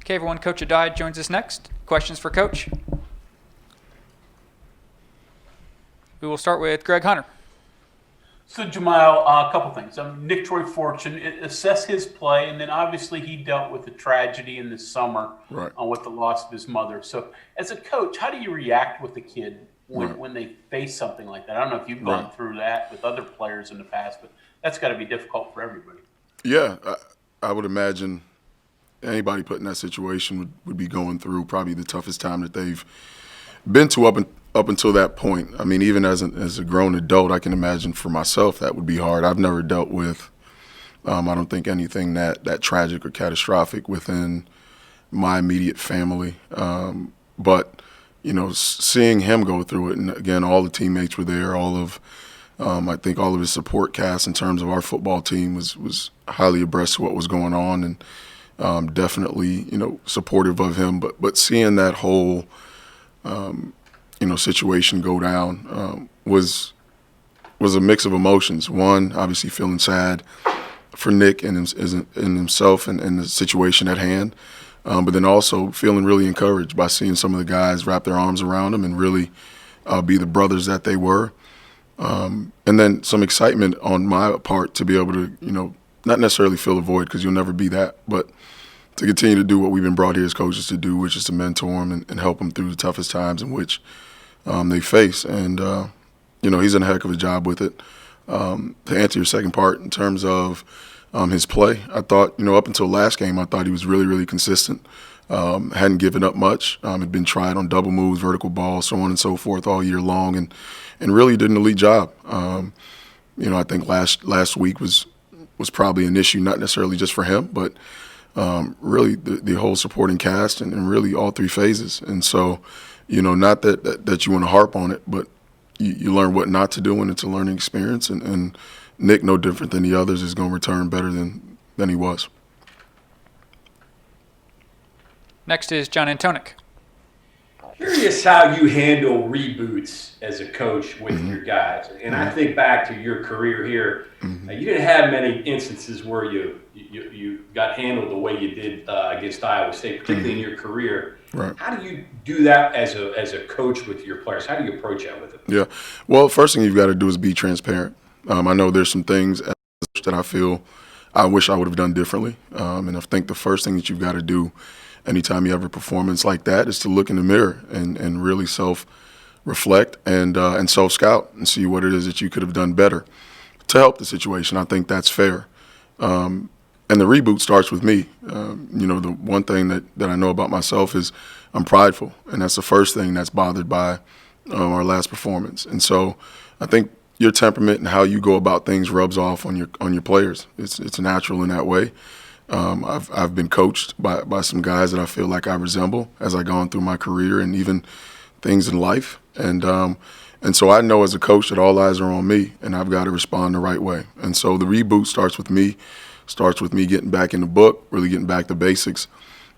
Okay, everyone, Coach Addae joins us next. Questions for Coach? We will start with Greg Hunter. So, Jahmile, a couple things. Nick Troy Fortune, assess his play, and then obviously he dealt with the tragedy in the summer with the loss of his mother. So, as a coach, how do you react with the kid when they face something like that? I don't know if you've gone through that with other players in the past, but that's got to be difficult for everybody. Yeah, I would imagine anybody put in that situation would be going through probably the toughest time that they've been to up until that point. I mean, even as a grown adult, I can imagine for myself that would be hard. I've never dealt with, I don't think anything that tragic or catastrophic within my immediate family. But, seeing him go through it, and again, all the teammates were there, I think all of his support cast in terms of our football team was highly abreast of what was going on, and definitely, supportive of him. But seeing that whole, situation go down was a mix of emotions. One, obviously feeling sad for Nick and himself and the situation at hand, but then also feeling really encouraged by seeing some of the guys wrap their arms around him and really be the brothers that they were. And then some excitement on my part to be able to, not necessarily fill a void because you'll never be that, but to continue to do what we've been brought here as coaches to do, which is to mentor him and help him through the toughest times in which they face. And, he's done a heck of a job with it. To answer your second part, in terms of his play, I thought, up until last game, I thought he was really, really consistent. Hadn't given up much. Had been tried on double moves, vertical balls, so on and so forth all year long, and really did an elite job. I think last week was probably an issue, not necessarily just for him, but really the whole supporting cast and really all three phases. And so, not that you want to harp on it, but you learn what not to do, and it's a learning experience. And Nick, no different than the others, is going to return better than he was. Next is John Antonik. Curious how you handle reboots as a coach with your guys. And I think back to your career here. You didn't have many instances where you got handled the way you did against Iowa State, particularly in your career. Right. How do you do that as a coach with your players? How do you approach that with them? Yeah. Well, first thing you've got to do is be transparent. I know there's some things that I feel I wish I would have done differently. And I think the first thing that you've got to do anytime you have a performance like that is to look in the mirror and really self-reflect and self-scout and see what it is that you could have done better to help the situation. I think that's fair. And the reboot starts with me. The one thing that I know about myself is I'm prideful, and that's the first thing that's bothered by our last performance. And so I think your temperament and how you go about things rubs off on your players. It's natural in that way. I've been coached by some guys that I feel like I resemble as I've gone through my career and even things in life. And so I know as a coach that all eyes are on me, and I've got to respond the right way. And so the reboot starts with me getting back in the book, really getting back to basics,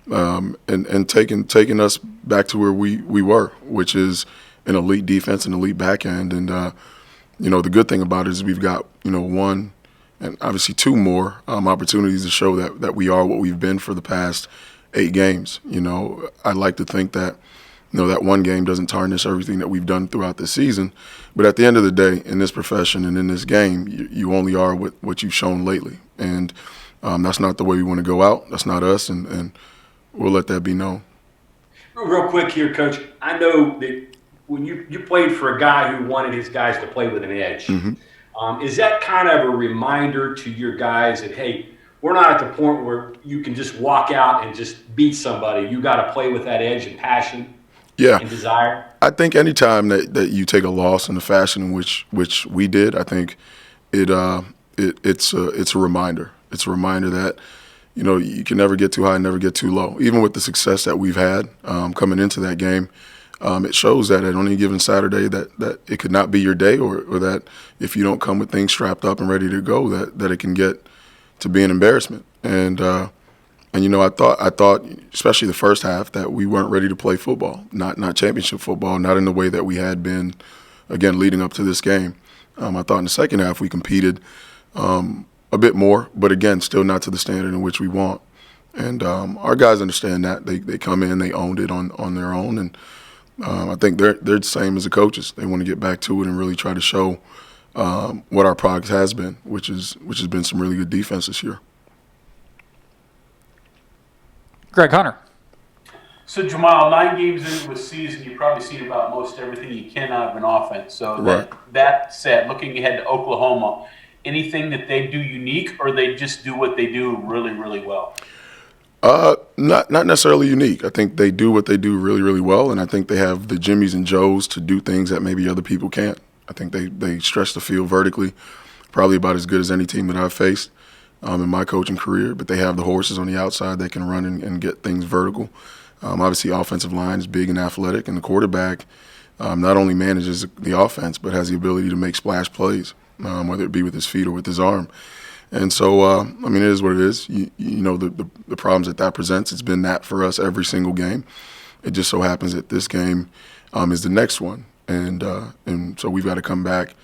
and taking us back to where we were, which is an elite defense and elite back end. And, the good thing about it is we've got, one and obviously two more opportunities to show that we are what we've been for the past 8 games. I'd like to think that, that one game doesn't tarnish everything that we've done throughout the season. But at the end of the day, in this profession and in this game, you only are what you've shown lately. And that's not the way we want to go out. That's not us, and we'll let that be known. Real quick here, Coach. I know that when you played for a guy who wanted his guys to play with an edge, is that kind of a reminder to your guys that, hey, we're not at the point where you can just walk out and just beat somebody. You got to play with that edge and passion and desire? I think anytime that you take a loss in the fashion in which we did, I think it's a reminder. It's a reminder that, you can never get too high, never get too low. Even with the success that we've had coming into that game, it shows that on any given Saturday that it could not be your day, or that if you don't come with things strapped up and ready to go, that it can get to be an embarrassment. And I thought, especially the first half, that we weren't ready to play football, not championship football, not in the way that we had been, again, leading up to this game. I thought in the second half we competed a bit more, but again, still not to the standard in which we want. And our guys understand that. They come in, they owned it on their own, and I think they're the same as the coaches. They want to get back to it and really try to show what our product has been, which has been some really good defense this year. Greg Hunter. So, Jahmile, 9 games into a season, you've probably seen about most everything you can out of an offense. So, that said, looking ahead to Oklahoma, anything that they do unique, or they just do what they do really, really well? Not necessarily unique. I think they do what they do really, really well, and I think they have the Jimmies and Joes to do things that maybe other people can't. I think they stretch the field vertically, probably about as good as any team that I've faced in my coaching career, but they have the horses on the outside that can run and get things vertical. Obviously, offensive line is big and athletic, and the quarterback not only manages the offense but has the ability to make splash plays, whether it be with his feet or with his arm. And so, I mean, it is what it is. You know the problems that presents. It's been that for us every single game. It just so happens that this game is the next one, and so we've got to come back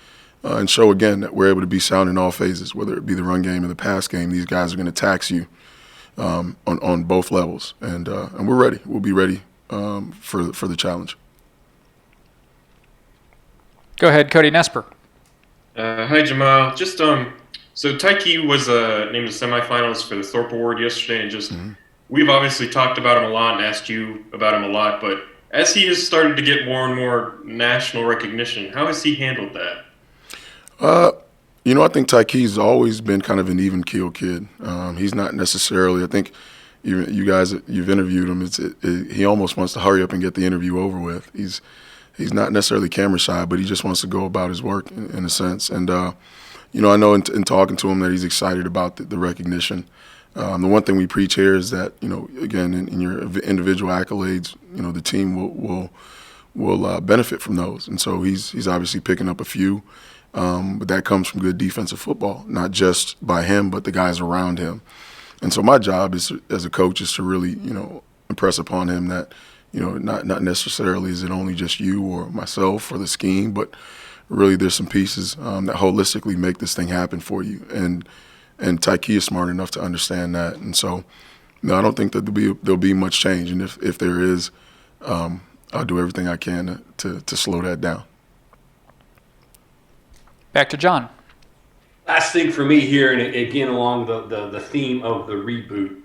and show again that we're able to be sound in all phases, whether it be the run game or the pass game. These guys are going to tax you on both levels, and we're ready. We'll be ready for the challenge. Go ahead, Cody Nesper. Hi, Jahmile. Just so Tyke was named the semifinals for the Thorpe Award yesterday, and just we've obviously talked about him a lot and asked you about him a lot, but as he has started to get more and more national recognition, how has he handled that? You know, I think Tyke's always been kind of an even-keeled kid. He's not necessarily, I think you guys, you've interviewed him, he almost wants to hurry up and get the interview over with. He's not necessarily camera shy, but he just wants to go about his work in a sense. And, you know, I know in talking to him that he's excited about the recognition. The one thing we preach here is that, you know, again, in your individual accolades, you know, the team will benefit from those. And so he's obviously picking up a few. But that comes from good defensive football, not just by him, but the guys around him. And so my job as a coach is to really, you know, impress upon him that, you know, not necessarily is it only just you or myself or the scheme, but really there's some pieces that holistically make this thing happen for you. And Tyke is smart enough to understand that. And so, no, I don't think that there'll be much change. And if there is, I'll do everything I can to slow that down. Back to John. Last thing for me here, and again along the theme of the reboot,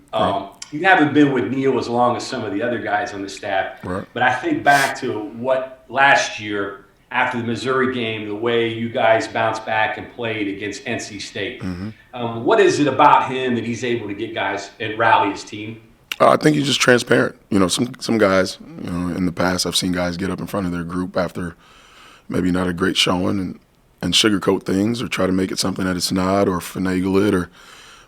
you haven't been with Neil as long as some of the other guys on the staff, but I think back to what last year after the Missouri game, the way you guys bounced back and played against NC State. What is it about him that he's able to get guys and rally his team? I think he's just transparent. You know, some guys, you know, in the past I've seen guys get up in front of their group after maybe not a great showing and sugarcoat things or try to make it something that it's not, or finagle it or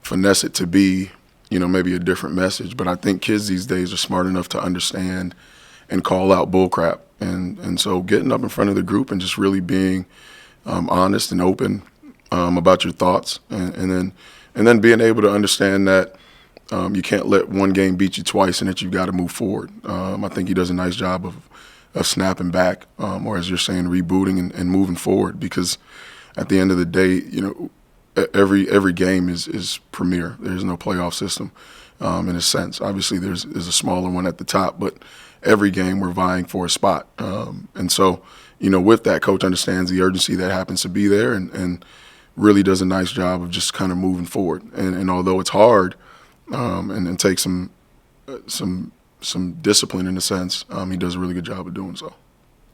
finesse it to be, you know, maybe a different message. But I think kids these days are smart enough to understand and call out bullcrap. And so getting up in front of the group and just really being honest and open about your thoughts, and then being able to understand that you can't let one game beat you twice and that you've got to move forward. I think he does a nice job of snapping back, or as you're saying, rebooting and moving forward. Because at the end of the day, you know, every game is premier. There's no playoff system in a sense. Obviously, there's a smaller one at the top, but every game we're vying for a spot. And so, you know, with that, coach understands the urgency that happens to be there, and really does a nice job of just kind of moving forward. And although it's hard and takes some discipline in a sense, he does a really good job of doing so.